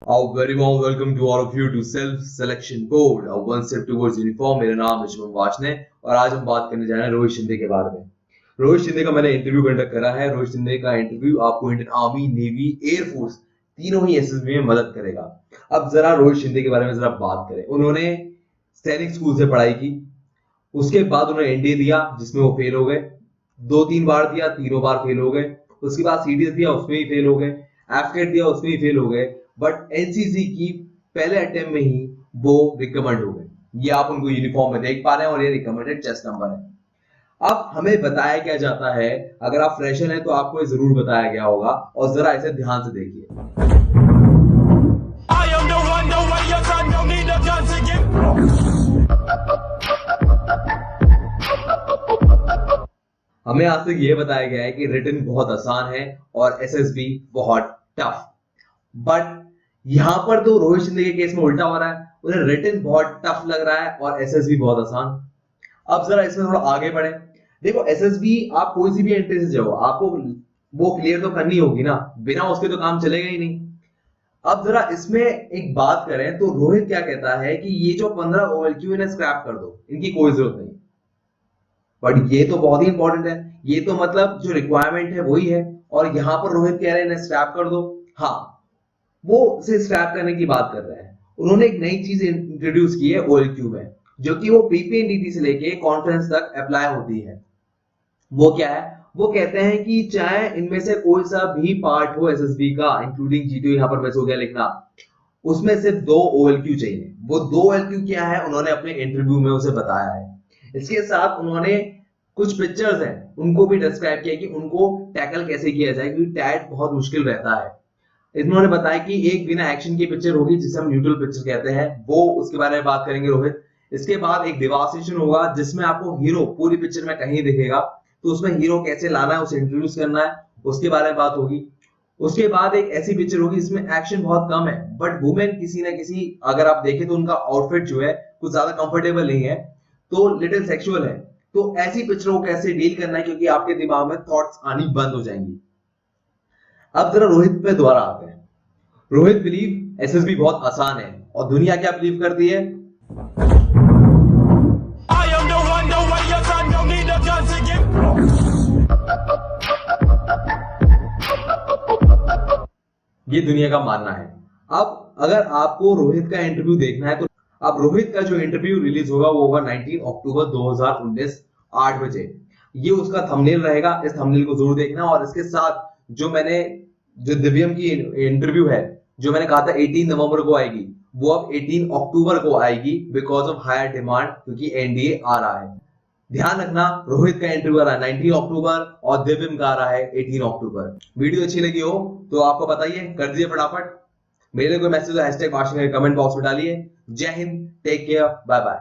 A very warm welcome to all of you to Self Selection Board, a one step towards uniform। मेरा नाम है शुभम वाशने और आज हम बात करने जा रहे हैं रोहित शिंदे के बारे में। रोहित शिंदे का मैंने इंटरव्यू कंडक्ट करा है। रोहित शिंदे का इंटरव्यू आपको इंडियन आर्मी, नेवी, एयरफोर्स तीनों ही एसएसबी में मदद करेगा। अब जरा रोहित शिंदे के बारे में जरा बात करें। उन्होंने सैनिक स्कूल से पढ़ाई की, उसके बाद उन्होंने एनडीए दिया जिसमें वो फेल हो गए, 2-3 बार दिया, तीनों बार फेल हो गए। उसके बाद सीडीएस दिया, उसमें ही फेल हो गए। एफकेट दिया, उसमें ही फेल हो गए। बट एनसीसी की पहले अटेम्प्ट में ही वो रिकमेंड हो गए। ये आप उनको यूनिफॉर्म में देख पा रहे हैं और ये रिकमेंडेड चेस्ट नंबर है। अब हमें बताया क्या जाता है, अगर आप फ्रेशर हैं तो आपको ये जरूर बताया गया होगा और जरा इसे ध्यान से देखिए। हमें आज तक ये बताया गया है कि रिटन बहुत आसान है और एसएसबी बहुत टफ। बट यहां पर तो रोहित शिंदे के केस में उल्टा हो रहा है, उन्हें रिटन बहुत टफ लग रहा है और एसएसबी बहुत आसान। अब जरा इसमें थोड़ा आगे बढ़े। देखो एसएसबी आप कोई सी भी एंट्री से जाओ, आपको वो क्लियर तो करनी होगी ना, बिना उसके तो काम चलेगा ही नहीं। अब जरा इसमें एक बात करें तो रोहित क्या कहता है कि ये जो 15 ओएलक्यू इन्हें स्क्रैप कर दो, इनकी कोई जरूरत नहीं। बट ये तो बहुत ही इंपॉर्टेंट है, ये तो मतलब जो रिक्वायरमेंट है वही है। और यहां पर रोहित कह रहे हैं इन्हें स्क्रैप कर दो। हाँ, वो उसे स्क्रैप करने की बात कर रहे हैं। उन्होंने एक नई चीज इंट्रोड्यूस की है ओएलक्यू में, जो कि वो पीपीएनडीटी से लेके कॉन्फ्रेंस तक अप्लाई होती है। वो क्या है, वो कहते हैं कि चाहे इनमें से कोई सा भी पार्ट हो एसएसबी का, इंक्लूडिंग जीटीओ, यहां पर मिस हो गया लिखना, उसमें सिर्फ 2 ओएलक्यू चाहिए। वो 2 ओएलक्यू क्या है उन्होंने अपने इंटरव्यू में उसे बताया है। इसके साथ उन्होंने कुछ पिक्चर्स हैं उनको भी डिस्क्राइब किया कि उनको टैकल कैसे किया जाए, क्योंकि टैग बहुत मुश्किल रहता है। इन्होंने बताया कि एक बिना एक्शन की पिक्चर होगी जिसे हम न्यूट्रल पिक्चर कहते हैं, वो उसके बारे में बात करेंगे रोहित। इसके बाद एक डिवास्टेशन होगा जिसमें आपको हीरो पूरी पिक्चर में कहीं दिखेगा, तो उसमें हीरो कैसे लाना है, उसे इंट्रोड्यूस करना है, उसके बारे में बात होगी। उसके बाद एक ऐसी पिक्चर होगी जिसमें एक्शन बहुत कम है, बट वुमेन किसी ना किसी, अगर आप देखें तो उनका आउटफिट जो है कुछ ज्यादा कंफर्टेबल नहीं है, तो लिटिल सेक्सुअल है। तो ऐसी पिक्चरों को कैसे डील करना है, क्योंकि आपके दिमाग में थॉट्स आनी बंद हो जाएंगी। अब जरा रोहित पे दोबारा आते हैं। रोहित बिलीव एसएसबी बहुत आसान है और दुनिया क्या बिलीव करती है? ये दुनिया का मानना है। अब अगर आपको रोहित का इंटरव्यू देखना है तो अब रोहित का जो इंटरव्यू रिलीज होगा वो होगा 19 अक्टूबर 2019 8 बजे। ये उसका थंबनेल रहेगा, इस थंबनेल को जरूर देखना। और इसके साथ जो दिव्यम की इंटरव्यू है, जो मैंने कहा था 18 नवंबर को आएगी, वो अब 18 अक्टूबर को आएगी बिकॉज ऑफ हायर डिमांड, क्योंकि एनडीए आ रहा है। ध्यान रखना, रोहित का इंटरव्यू आ रहा है 19 अक्टूबर और दिव्यम का आ रहा है 18 अक्टूबर। वीडियो अच्छी लगी हो तो आपको बताइए, कर दीजिए फटाफट। मेरे कोई message hashtag washing comment box में डालिए। जय Hind, take care, bye bye.